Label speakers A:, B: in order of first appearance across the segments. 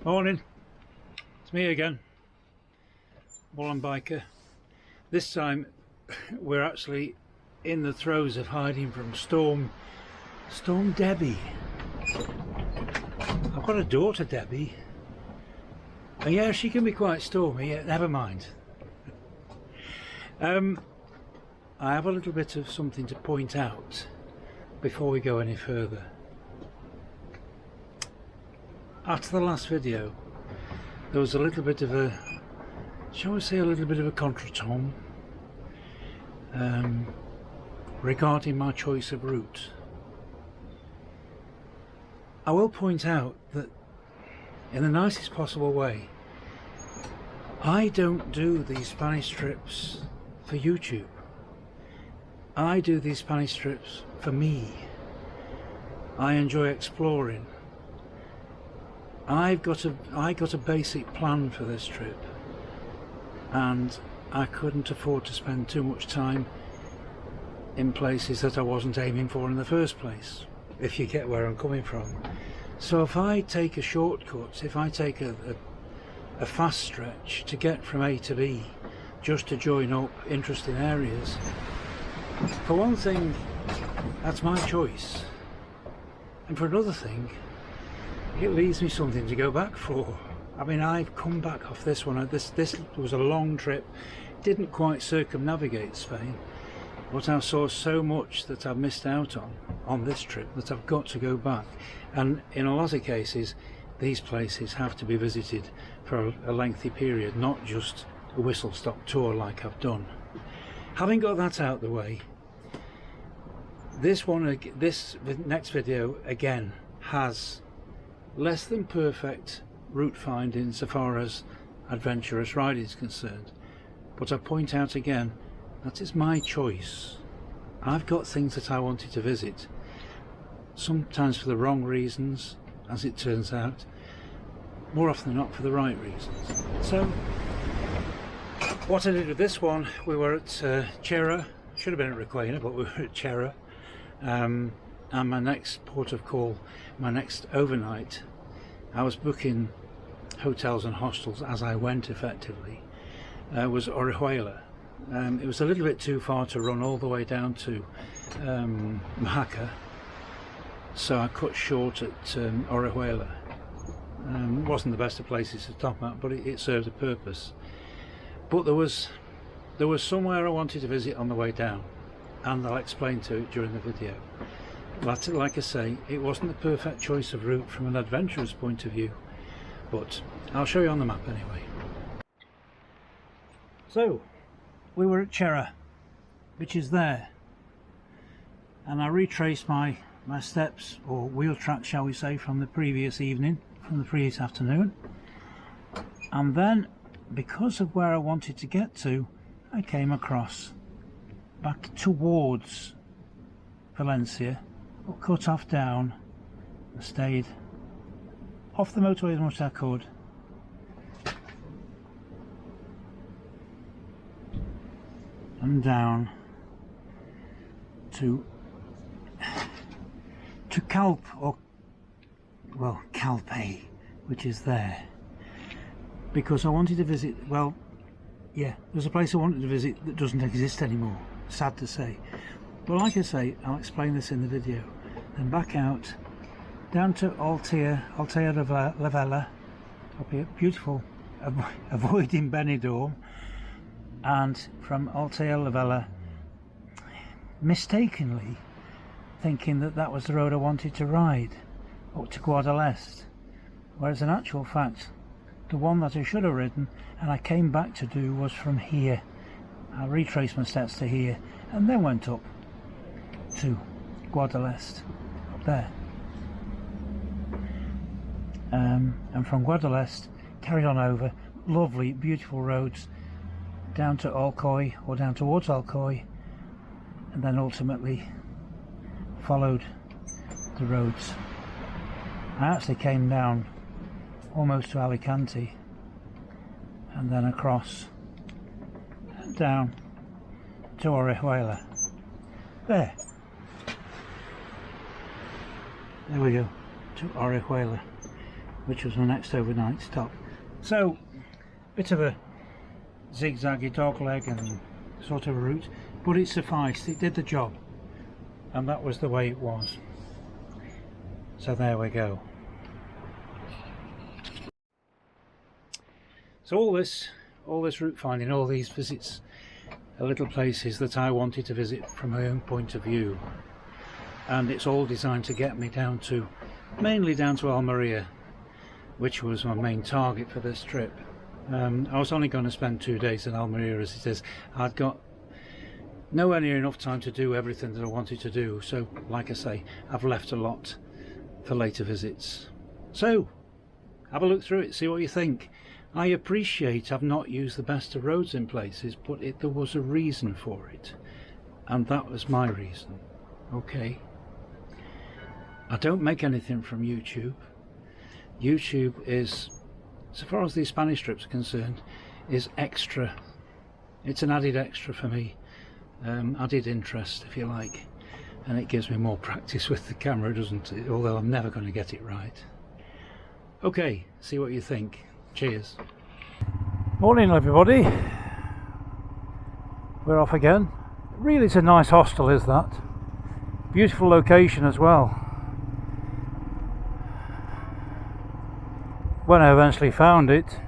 A: Morning, it's me again, Wallen Biker. This time we're actually in the throes of hiding from Storm Debbie. I've got a daughter, Debbie, and yeah, she can be quite stormy. Never mind. I have a little bit of something to point out before we go any further. After the last video, there was a little bit of a, shall we say, a little bit of a contretemps regarding my choice of route. I will point out that in the nicest possible way, I don't do these Spanish trips for YouTube. I do these Spanish trips for me. I enjoy exploring. I got a basic plan for this trip, and I couldn't afford to spend too much time in places that I wasn't aiming for in the first place, if you get where I'm coming from. So if I take a shortcut, if I take a fast stretch to get from A to B, just to join up interesting areas, for one thing, that's my choice, and for another thing, it leaves me something to go back for. I mean, I've come back off this one. This was a long trip, didn't quite circumnavigate Spain, but I saw so much that I've missed out on this trip that I've got to go back. And in a lot of cases, these places have to be visited for a lengthy period, not just a whistle-stop tour like I've done. Having got that out of the way, this next video again has less than perfect route finding so far as adventurous riding is concerned, but I point out again that is my choice. I've got things that I wanted to visit, sometimes for the wrong reasons, as it turns out, more often than not for the right reasons. So what I did with this one, we were at Chera, should have been at Requena, but we were at Chera. And my next port of call, my next overnight, I was booking hotels and hostels as I went effectively, was Orihuela. It was a little bit too far to run all the way down to Oaxaca, so I cut short at Orihuela. Wasn't the best of places to stop at, but it served a purpose. But there was somewhere I wanted to visit on the way down, and I'll explain to it during the video. But like I say, it wasn't the perfect choice of route from an adventurer's point of view, but I'll show you on the map anyway. So we were at Chera, which is there, and I retraced my steps, or wheel tracks shall we say, from the previous evening, from the previous afternoon, and then because of where I wanted to get to, I came across back towards Valencia, but cut off down and stayed off the motorway as much as I could, and down to Calpe, Calpe, which is there, because I wanted to visit, well, yeah, there's a place I wanted to visit that doesn't exist anymore, sad to say. But like I say, I'll explain this in the video. Then back out, down to Altea La Vella, up here, beautiful, avoiding Benidorm, and from Altea La Vella, mistakenly thinking that was the road I wanted to ride, up to Guadalest, whereas in actual fact, the one that I should have ridden and I came back to do was from here. I retraced my steps to here and then went up to Guadalest, up there, and from Guadalest carried on over lovely beautiful roads down to Alcoy, or down towards Alcoy, and then ultimately followed the roads. I actually came down almost to Alicante and then across and down to Orihuela. There we go, to Orihuela, which was my next overnight stop. So, bit of a zigzaggy dogleg and sort of a route, but it sufficed, it did the job, and that was the way it was. So there we go. So all this route finding, all these visits are little places that I wanted to visit from my own point of view, and it's all designed to get me down to, mainly down to Almeria, which was my main target for this trip. I was only going to spend 2 days in Almeria as it is. I'd got nowhere near enough time to do everything that I wanted to do, so like I say, I've left a lot for later visits. So have a look through it, see what you think. I appreciate I've not used the best of roads in places, but there was a reason for it, and that was my reason. Okay, I don't make anything from YouTube. YouTube is, so far as these Spanish trips are concerned, is extra. It's an added extra for me, added interest if you like, and it gives me more practice with the camera, doesn't it? Although I'm never going to get it right. Okay, see what you think. Cheers. Morning everybody. We're off again. Really, it's a nice hostel, is that? Beautiful location as well. When I eventually found it,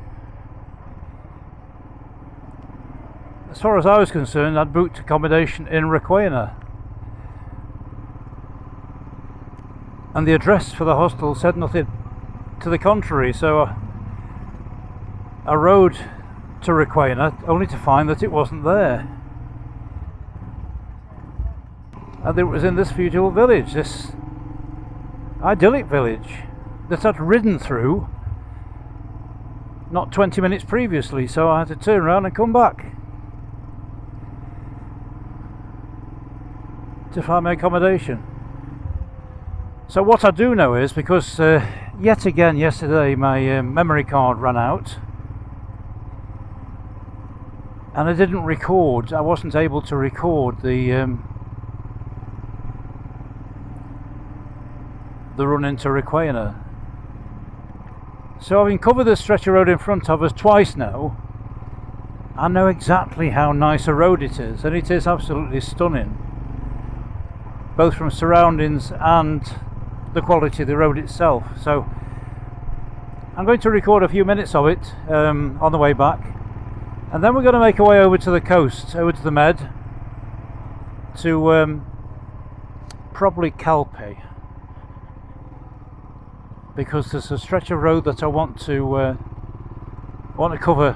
A: as far as I was concerned, I'd booked accommodation in Requena, and the address for the hostel said nothing to the contrary, so I rode to Requena only to find that it wasn't there, and it was in this beautiful village, this idyllic village that I'd ridden through not 20 minutes previously, so I had to turn around and come back to find my accommodation. So what I do know is, because yet again yesterday my memory card ran out and I didn't record, I wasn't able to record the run into Requena. So having covered the stretch of road in front of us twice now, I know exactly how nice a road it is, and it is absolutely stunning, both from surroundings and the quality of the road itself. So I'm going to record a few minutes of it on the way back, and then we're going to make our way over to the coast, over to the Med, to probably Calpe, because there's a stretch of road that I want to cover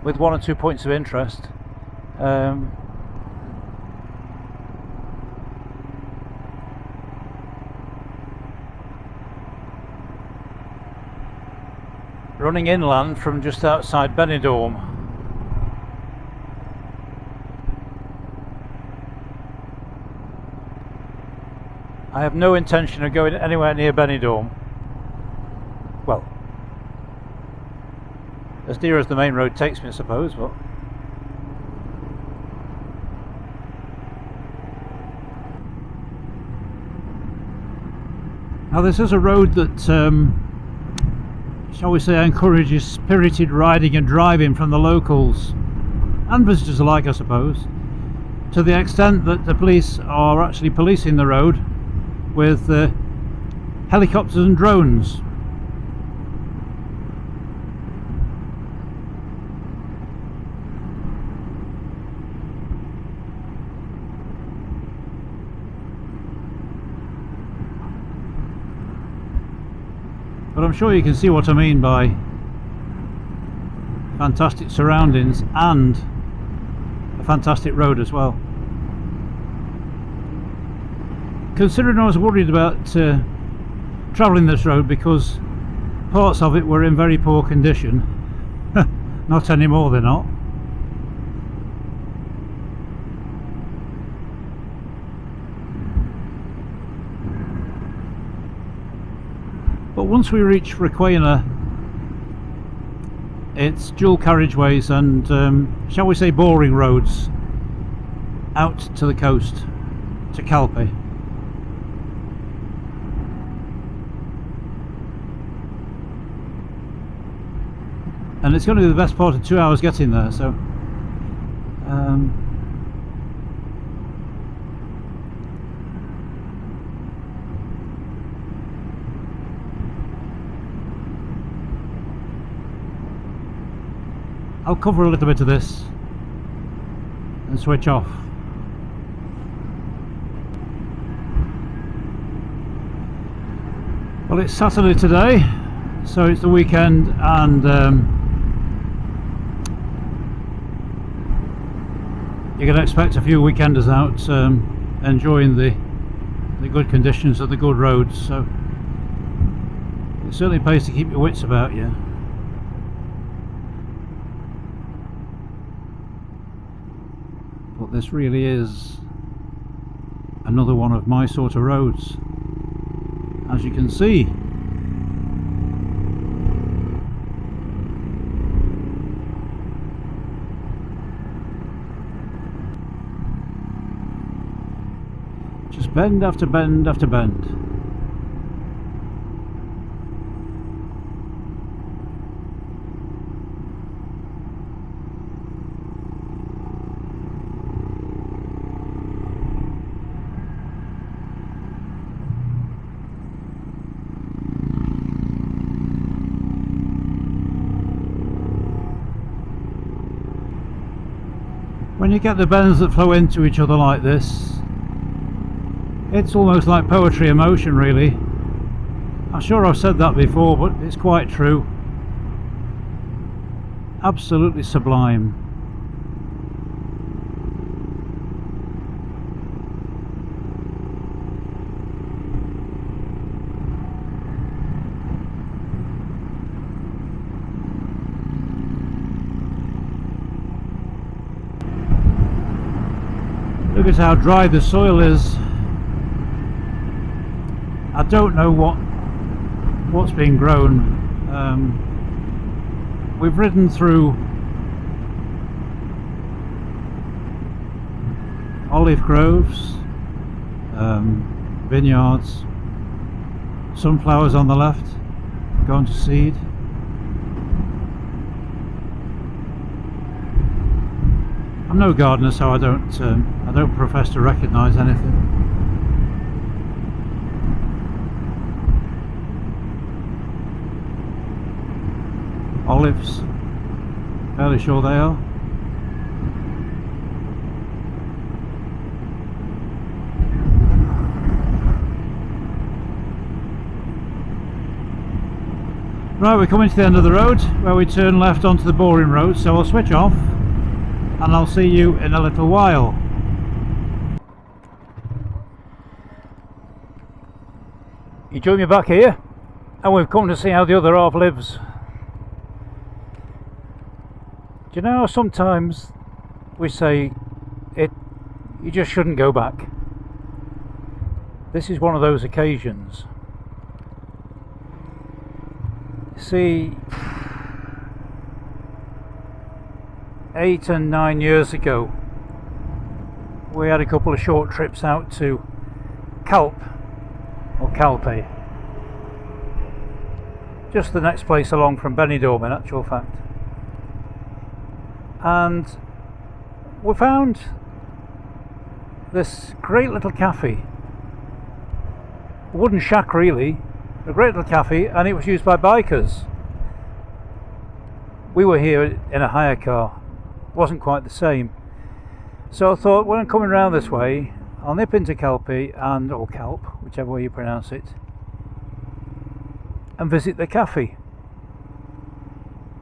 A: with 1 or 2 points of interest. Running inland from just outside Benidorm. I have no intention of going anywhere near Benidorm. Well, as near as the main road takes me, I suppose, but now this is a road that shall we say encourages spirited riding and driving from the locals and visitors alike, I suppose, to the extent that the police are actually policing the road with helicopters and drones. But I'm sure you can see what I mean by fantastic surroundings and a fantastic road as well. Considering I was worried about travelling this road because parts of it were in very poor condition, not anymore they're not. But once we reach Requena, it's dual carriageways and shall we say boring roads out to the coast, to Calpe.
B: and it's going to be the best part of 2 hours getting there, so I'll cover a little bit of this and switch off. Well, it's Saturday today, so it's the weekend, and you can expect a few weekenders out enjoying the good conditions of the good roads, so it certainly pays to keep your wits about you. But this really is another one of my sort of roads, as you can see. Just bend after bend after bend. When you get the bends that flow into each other like this, it's almost like poetry in motion, really. I'm sure I've said that before, but it's quite true. Absolutely sublime. Look at how dry the soil is. I don't know what's being grown. We've ridden through olive groves, vineyards, sunflowers on the left, going to seed. I'm no gardener, so I don't profess to recognise anything. Olives, fairly sure they are. Right, we're coming to the end of the road where we turn left onto the boring road, so I'll switch off and I'll see you in a little while. You join me back here, and we've come to see how the other half lives. Do you know, sometimes we say you just shouldn't go back. This is one of those occasions. See, 8 and 9 years ago, we had a couple of short trips out to Calpe, or Calpe, just the next place along from Benidorm in actual fact. And we found this great little cafe, a wooden shack really, a great little cafe, and it was used by bikers. We were here in a hire car, wasn't quite the same. So I thought, when I'm coming around this way, I'll nip into Calpe, or Calpe, whichever way you pronounce it, and visit the cafe.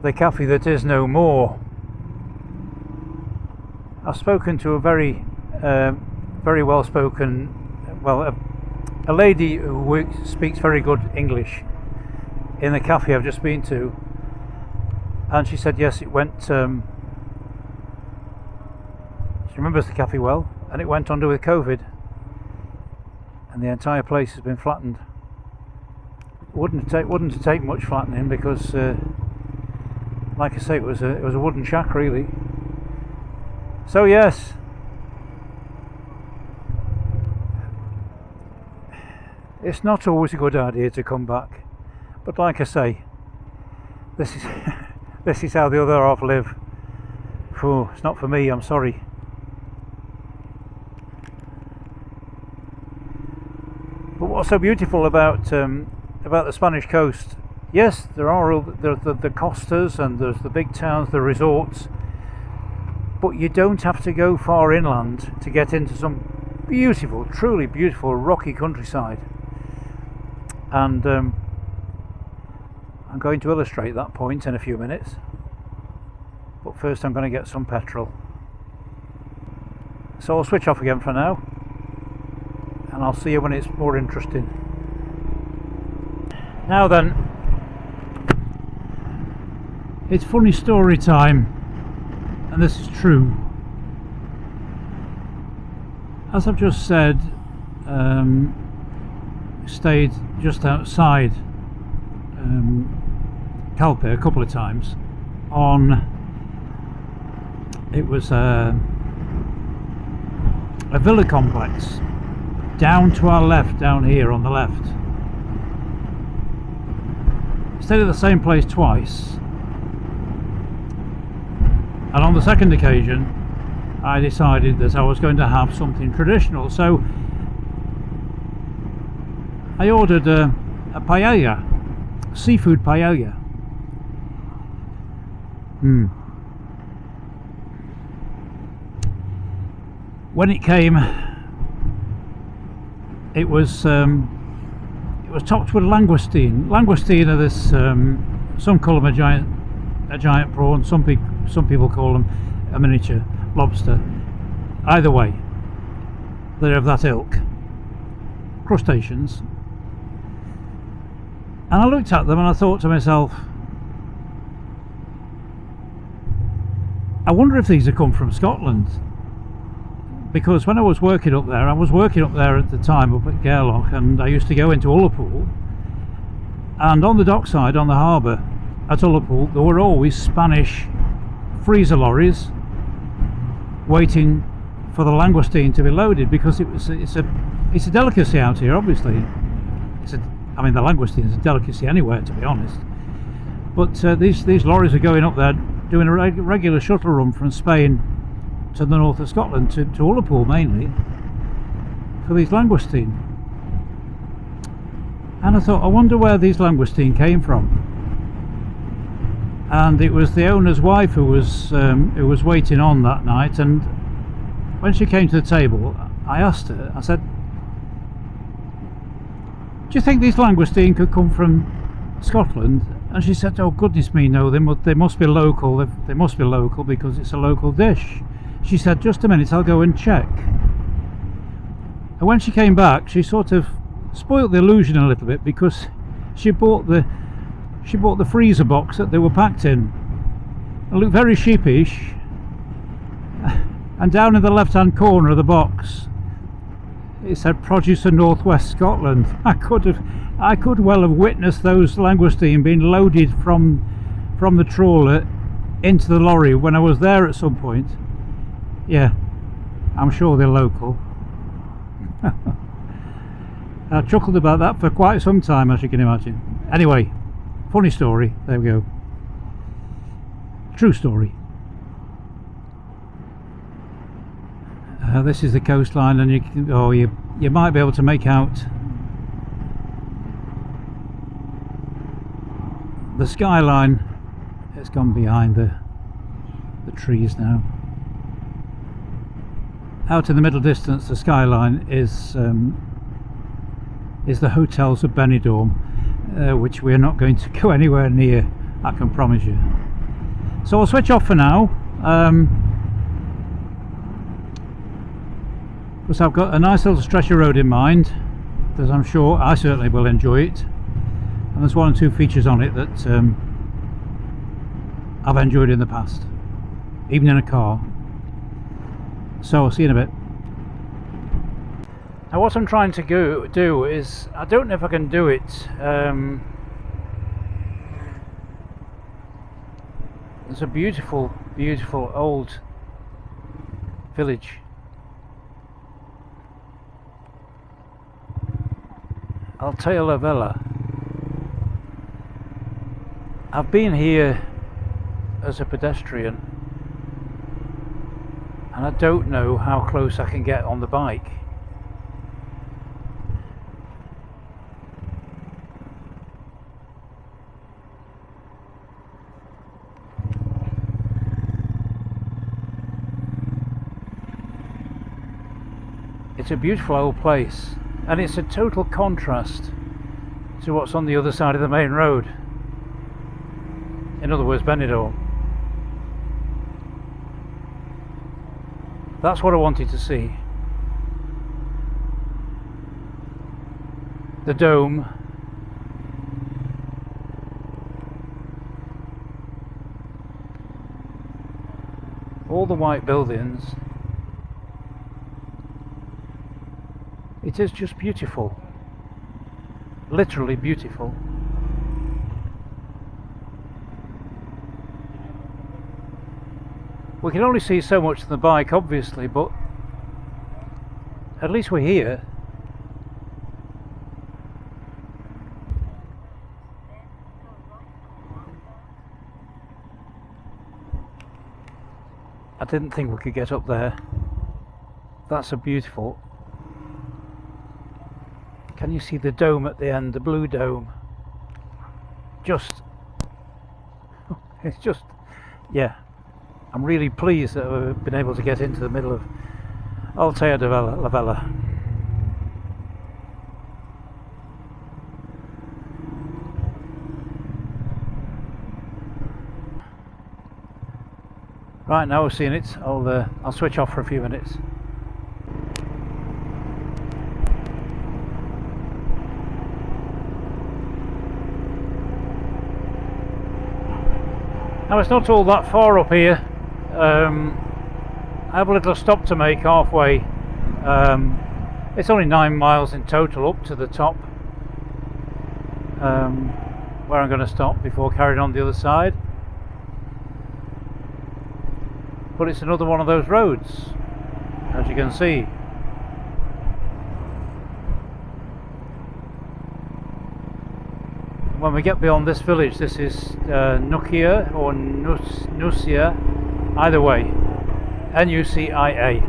B: The cafe that is no more. I've spoken to a very well spoken, a lady who speaks very good English in the cafe I've just been to, and she said yes, it went, she remembers the cafe well, and it went under with COVID, and the entire place has been flattened. Wouldn't take much flattening, because like I say, it was a wooden shack really. So yes, it's not always a good idea to come back, but like I say, this This is how the other half live. Phew, it's not for me, I'm sorry. But what's so beautiful about the Spanish coast? Yes, there are all the costas and there's the big towns, the resorts, but you don't have to go far inland to get into some beautiful, truly beautiful rocky countryside. And I'm going to illustrate that point in a few minutes, but first I'm going to get some petrol. So I'll switch off again for now, and I'll see you when it's more interesting. Now then, it's funny story time, and this is true. As I've just said, stayed just outside Calpe a couple of times. It was a villa complex down to our left, down here on the left. Stayed at the same place twice, and on the second occasion I decided that I was going to have something traditional, so I ordered a paella, seafood paella. When it came, it was topped with langoustine. Langoustine are this, some call them a giant prawn, some people call them a miniature lobster. Either way, they're of that ilk, crustaceans. And I looked at them and I thought to myself, I wonder if these have come from Scotland, because when I was working up there at the time up at Gairloch, and I used to go into Ullapool, and on the dockside on the harbour at Ullapool there were always Spanish freezer lorries waiting for the langoustine to be loaded, because it's a delicacy out here, obviously. I mean, the langoustine is a delicacy anywhere, to be honest, but these lorries are going up there doing a regular shuttle run from Spain to the north of Scotland, to Ullapool mainly, for these langoustine. And I thought, I wonder where these langoustine came from. And it was the owner's wife who was waiting on that night, and when she came to the table I asked her, I said, do you think these langoustine could come from Scotland? And she said, oh goodness me, no, they must be local. They must be local because it's a local dish. She said, just a minute, I'll go and check. And when she came back, she sort of spoilt the illusion a little bit, because she bought the freezer box that they were packed in. It looked very sheepish, and down in the left hand corner of the box it said produce of Northwest Scotland. I could well have witnessed those langoustine being loaded from the trawler into the lorry when I was there at some point. Yeah, I'm sure they're local. I chuckled about that for quite some time, as you can imagine. Anyway, funny story, there we go. True story. This is the coastline, and you might be able to make out the skyline. It's gone behind the trees now. Out in the middle distance, the skyline is the hotels of Benidorm, which we're not going to go anywhere near, I can promise you. So I'll switch off for now, because I've got a nice little stretch of road in mind that I'm sure I certainly will enjoy it, and there's one or two features on it that I've enjoyed in the past, even in a car. So I'll see you in a bit. Now what I'm trying to do is, I don't know if I can do it, there's a beautiful old village. Orihuela. I've been here as a pedestrian, and I don't know how close I can get on the bike. It's a beautiful old place, and it's a total contrast to what's on the other side of the main road. In other words, Benidorm. That's what I wanted to see. The dome. All the white buildings. It is just beautiful. Literally beautiful. We can only see so much of the bike, obviously, but at least we're here. I didn't think we could get up there. That's a beautiful. Can you see the dome at the end, the blue dome? It's just, yeah. I'm really pleased that I've been able to get into the middle of Altea de la Vella. Right, now we're seeing it. I'll switch off for a few minutes. Now it's not all that far up here. I have a little stop to make halfway. It's only 9 miles in total up to the top, where I'm going to stop before carrying on the other side. But it's another one of those roads, as you can see. When we get beyond this village, this is Nukia or Nucia, either way, Nucia.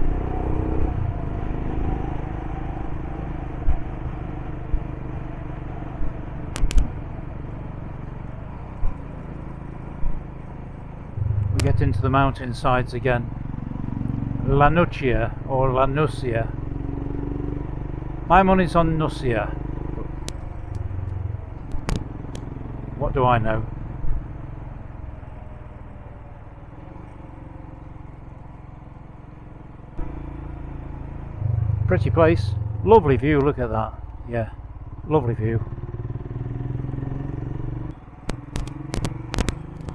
B: We get into the mountainsides again. La Nucia or La Nucia. My money's on Nucia. What do I know? Pretty place, lovely view, look at that. Yeah, lovely view.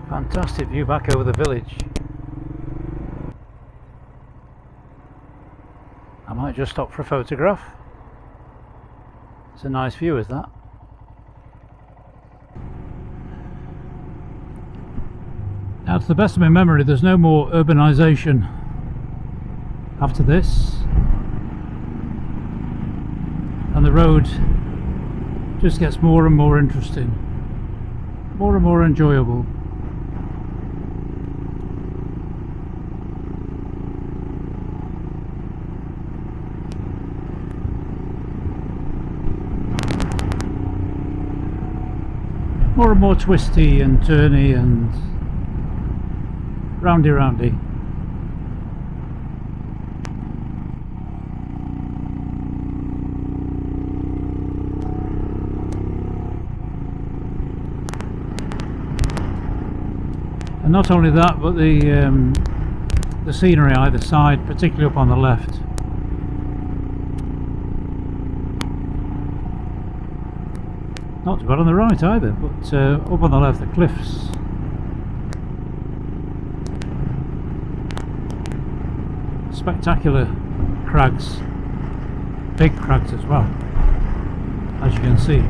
B: Fantastic view back over the village. I might just stop for a photograph. It's a nice view, is that? Now, to the best of my memory, there's no more urbanisation after this, and the road just gets more and more interesting, more and more enjoyable. More and more twisty and turny and roundy. And not only that, but the scenery either side, particularly up on the left. Not too bad on the right either, but up on the left, the cliffs. Spectacular crags, big crags as well, as you can see.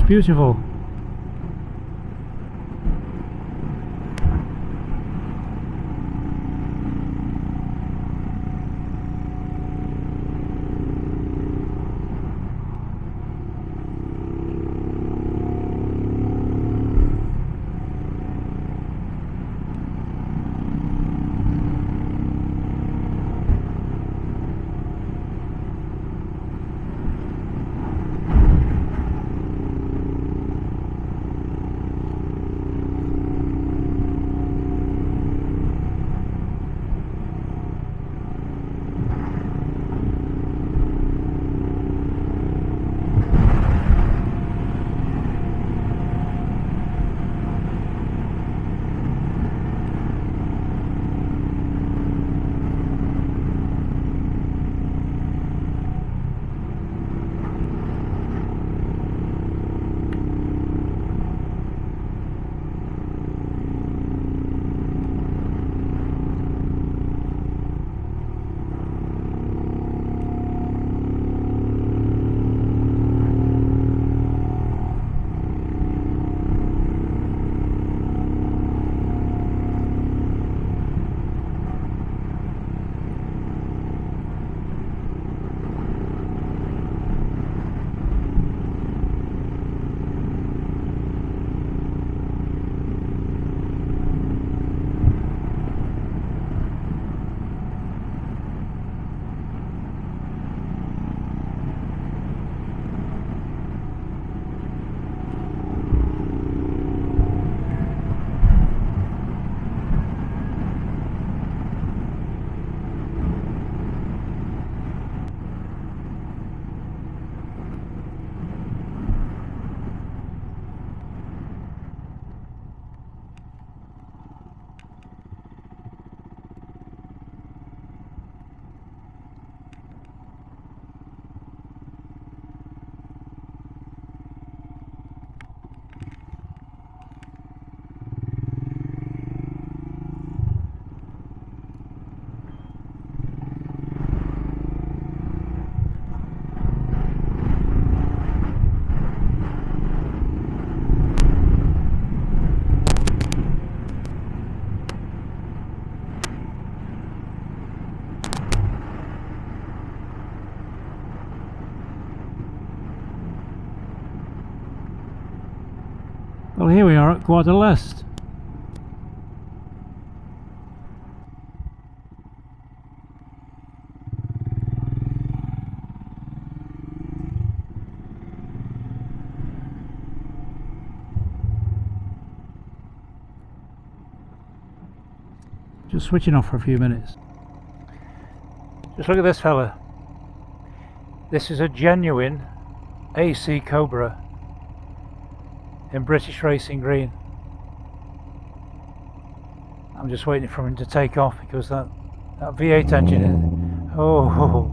B: beautiful. Well, here we are at Guadalest. Just switching off for a few minutes. Just look at this fella. This is a genuine AC Cobra in British Racing Green. I'm just waiting for him to take off because that V8 engine is, oh.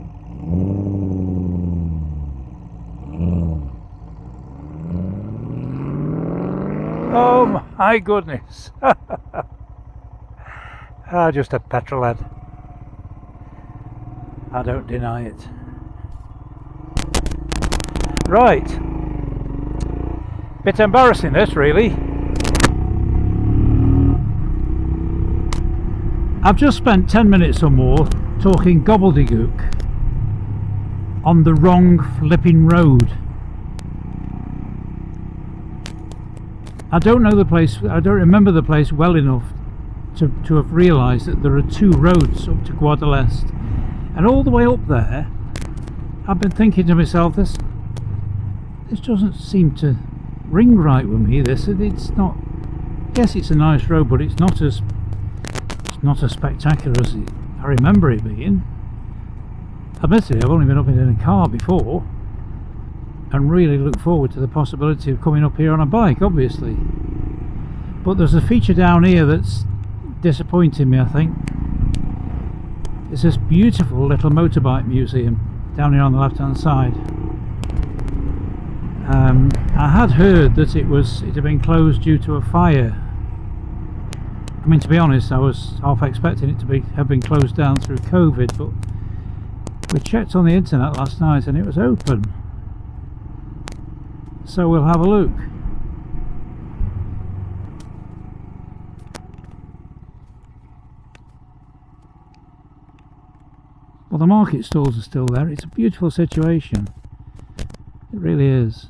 B: Oh my goodness. Just a petrol head. I don't deny it. Right. Bit embarrassing this, really. I've just spent 10 minutes or more talking gobbledygook on the wrong flipping road. I don't know the place, I don't remember the place well enough to have realised that there are two roads up to Guadalest, and all the way up there I've been thinking to myself, this doesn't seem to ring right with me. It's not, yes, it's a nice road, but it's not as spectacular as I remember it being. Admittedly, I've only been up in a car before and really look forward to the possibility of coming up here on a bike, obviously, but there's a feature down here that's disappointing me, I think. It's this beautiful little motorbike museum down here on the left hand side. I had heard that it had been closed due to a fire. I mean, to be honest, I was half expecting it to have been closed down through COVID, but we checked on the internet last night and it was open. So we'll have a look. Well, the market stalls are still there. It's a beautiful situation. It really is.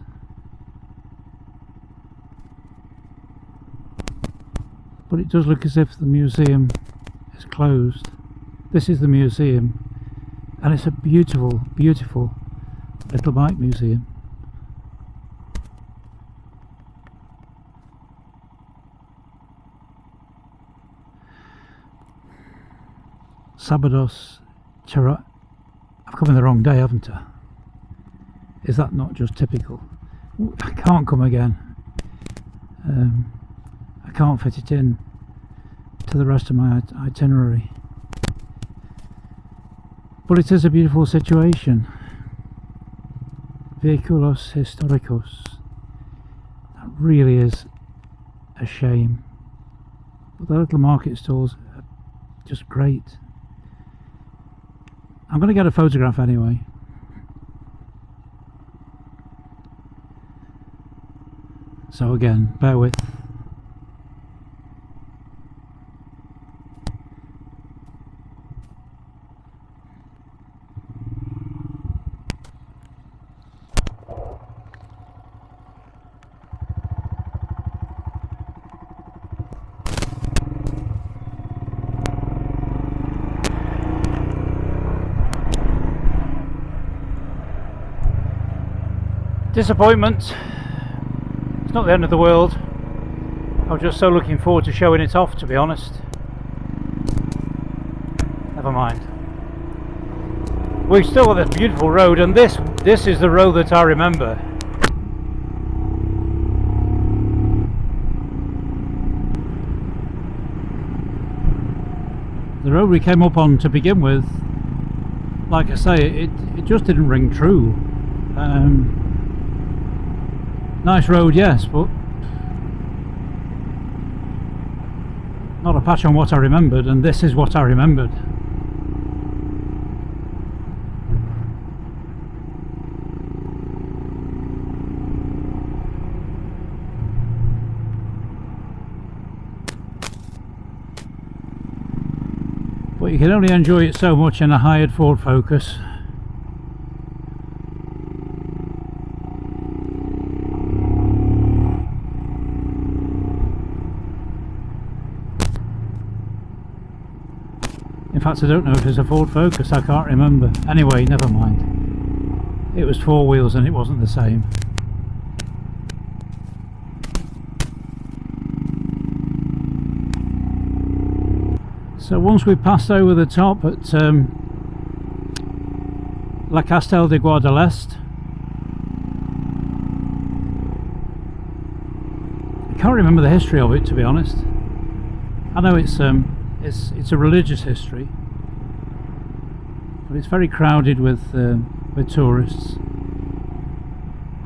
B: But it does look as if the museum is closed. This is the museum, and it's a beautiful, beautiful little bike museum. Sabados Chara. I've come in the wrong day, haven't I? Is that not just typical? I can't come again. I can't fit it in to the rest of my itinerary. But it is a beautiful situation. Vehículos históricos. That really is a shame. But the little market stalls are just great. I'm going to get a photograph anyway. So again, bear with. Disappointment. It's not the end of the world. I was just so looking forward to showing it off, to be honest. Never mind. We've still got this beautiful road, and this is the road that I remember. The road we came up on to begin with, like I say, it just didn't ring true. Nice road, yes, but not a patch on what I remembered, and this is what I remembered. But you can only enjoy it so much in a hired Ford Focus. In fact, I don't know if it's a Ford Focus, I can't remember. Anyway, never mind. It was four wheels and it wasn't the same. So once we passed over the top at La Castel de Guadalest, I can't remember the history of it, to be honest. I know it's a religious history, but it's very crowded with tourists.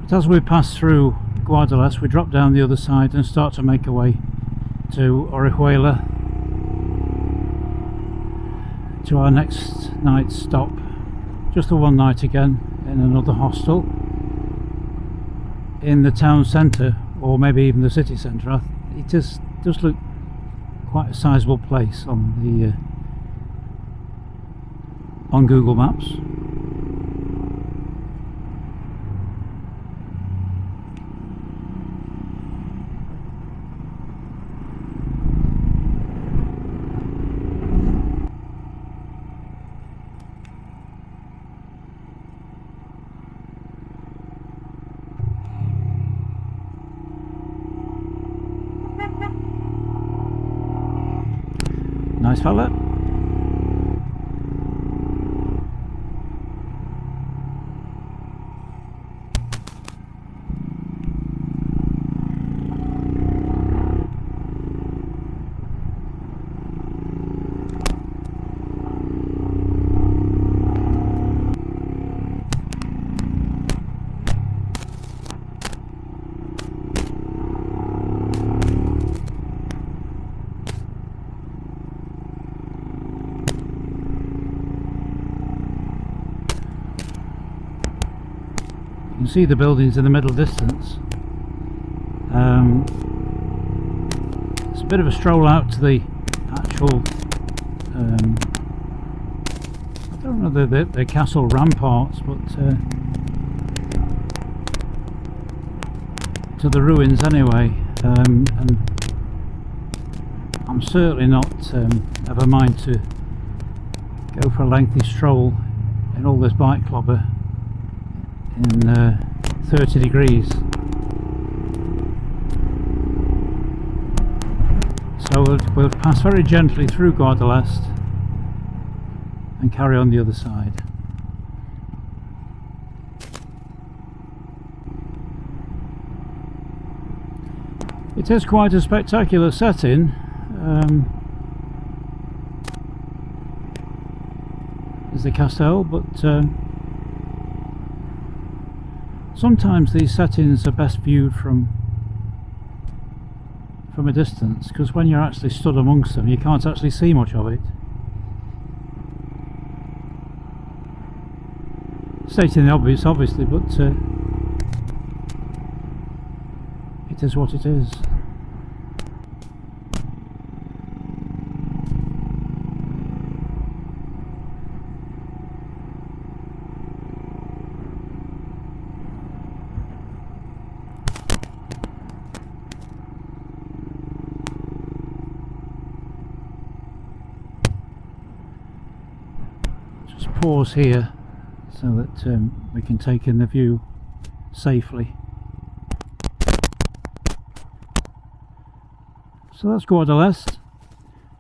B: But as we pass through Guadalest, we drop down the other side and start to make our way to Orihuela, to our next night's stop. Just the one night again in another hostel in the town centre, or maybe even the city centre. It does look quite a sizable place on the on Google Maps. Nice fella. can see the buildings in the middle distance. It's a bit of a stroll out to the actual I don't know the castle ramparts, but to the ruins anyway. And I'm certainly not of a mind to go for a lengthy stroll in all this bike clobber in 30 degrees. So we'll pass very gently through Guadalest and carry on the other side. It is quite a spectacular setting. Is the castle, but sometimes these settings are best viewed from a distance, because when you're actually stood amongst them you can't actually see much of it. Stating the obvious, obviously, but it is what it is. Just pause here so that we can take in the view safely. So that's Guadalest,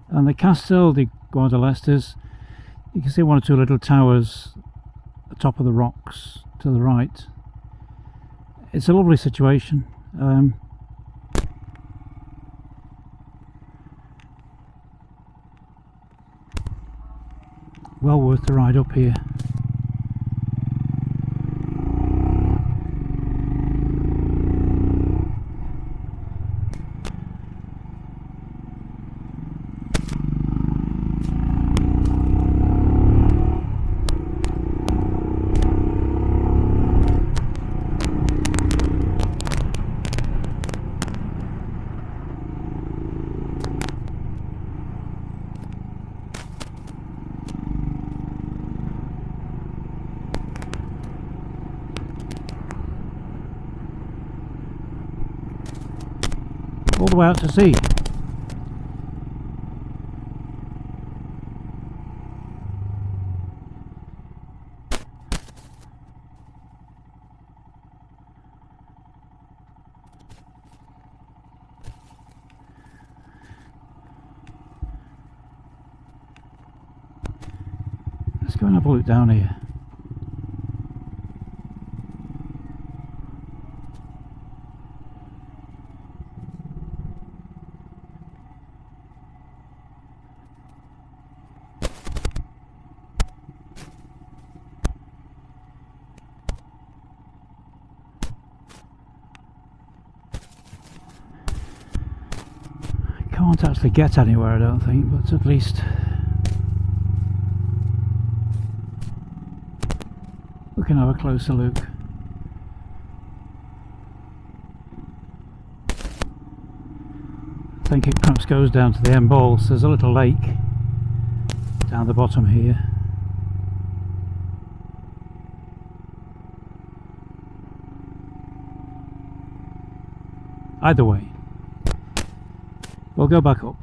B: and the Castel de Guadalest is, you can see one or two little towers at the top of the rocks to the right. It's a lovely situation. Well worth the ride up here. All the way out to sea. Let's go and have a look down here. Can't actually get anywhere, I don't think, but at least we can have a closer look. I think it perhaps goes down to the Embalse. There's a little lake down the bottom here. Either way, we'll go back up.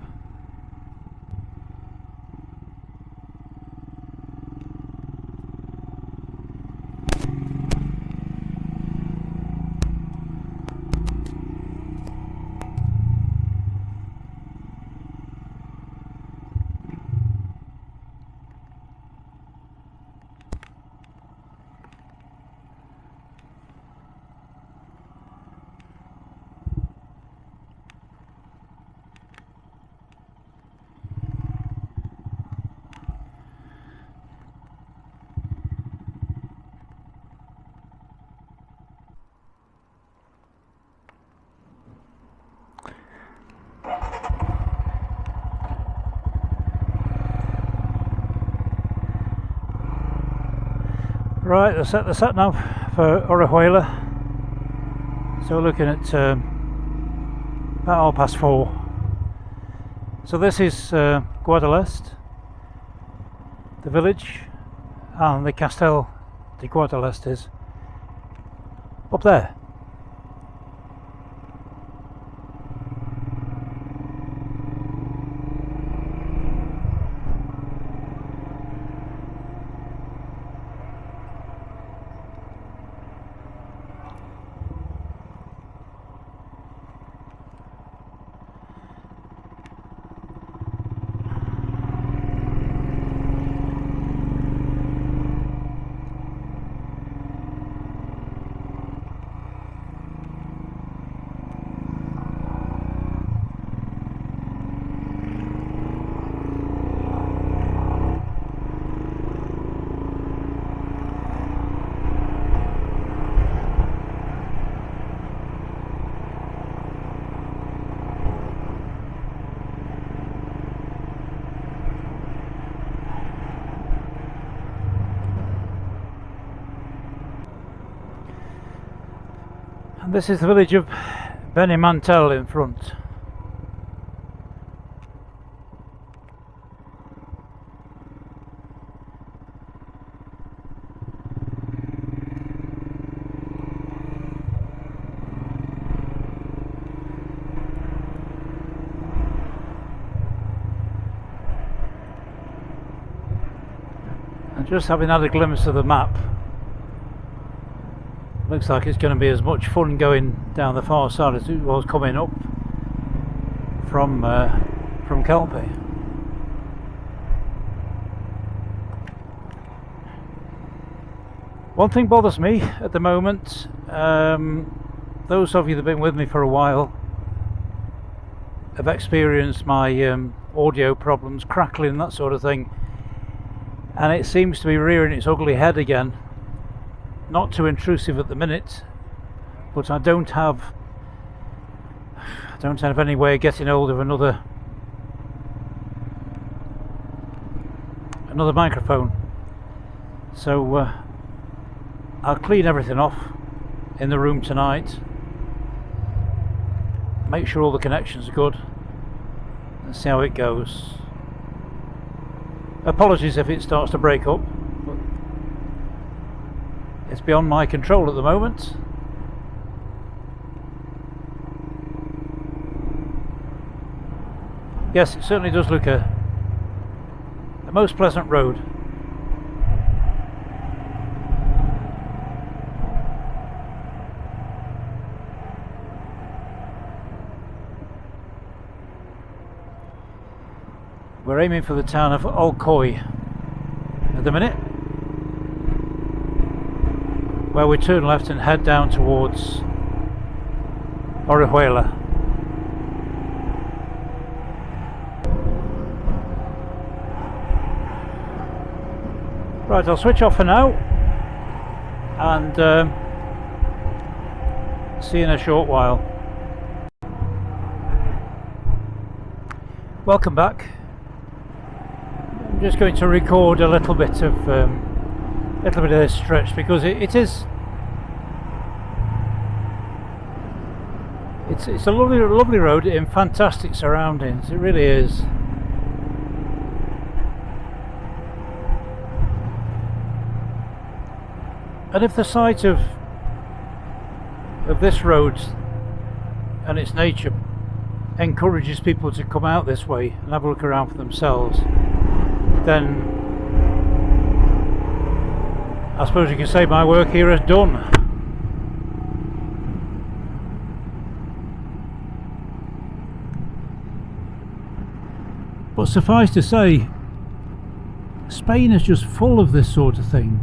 B: Right, I set the sat nav for Orihuela, so we're looking at about 4:30. So this is Guadalest, the village, and the Castel de Guadalest is up there. And this is the village of Benimantel in front. And just having had a glimpse of the map, looks like it's going to be as much fun going down the far side as it was coming up from Calpe. One thing bothers me at the moment, those of you that have been with me for a while have experienced my audio problems, crackling, that sort of thing, and it seems to be rearing its ugly head again. Not too intrusive at the minute, but I don't have any way of getting hold of another microphone. So I'll clean everything off in the room tonight, make sure all the connections are good, and see how it goes. Apologies if it starts to break up. It's beyond my control at the moment. Yes, it certainly does look a most pleasant road. We're aiming for the town of Alcoy at the minute, where we turn left and head down towards Orihuela. Right, I'll switch off for now and see you in a short while. Welcome back. I'm just going to record a little bit of this stretch because it's a lovely road in fantastic surroundings. It really is. And if the sight of this road and its nature encourages people to come out this way and have a look around for themselves, then I suppose you can say my work here is done. But suffice to say, Spain is just full of this sort of thing.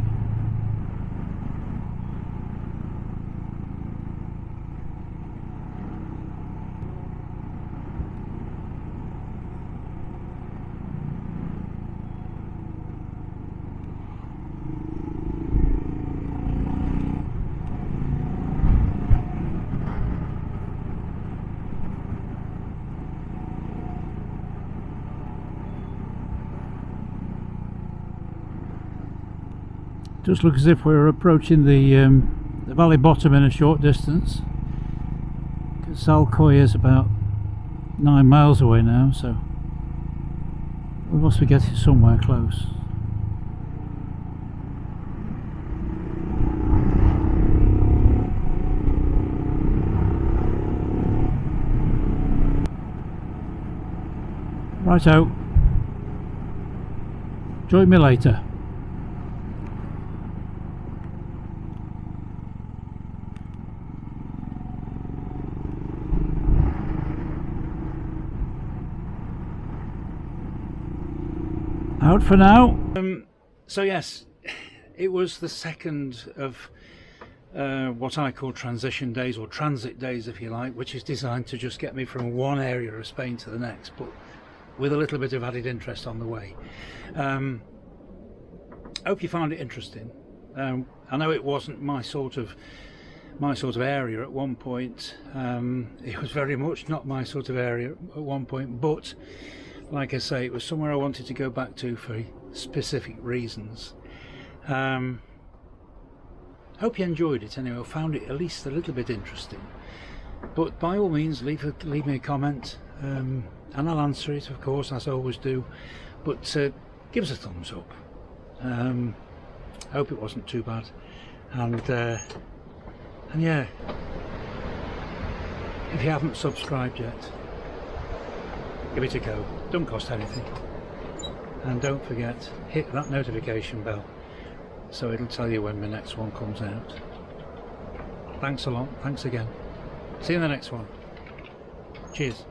B: Just looks as if we're approaching the the valley bottom in a short distance. Salcoy is about 9 miles away now, so we must be getting somewhere close. Righto, join me later. Out for now.
A: So yes, it was the second of what I call transition days, or transit days if you like, which is designed to just get me from one area of Spain to the next, but with a little bit of added interest on the way. I hope you found it interesting. I know it wasn't my sort of area at one point. It was very much not my sort of area at one point, but like I say, it was somewhere I wanted to go back to for specific reasons. Hope you enjoyed it anyway, or found it at least a little bit interesting. But by all means, leave me a comment, and I'll answer it, of course, as I always do. But give us a thumbs up. Hope it wasn't too bad, and yeah, if you haven't subscribed yet, give it a go. Don't cost anything, and don't forget, hit that notification bell so it'll tell you when the next one comes out. Thanks a lot. Thanks again. See you in the next one. Cheers.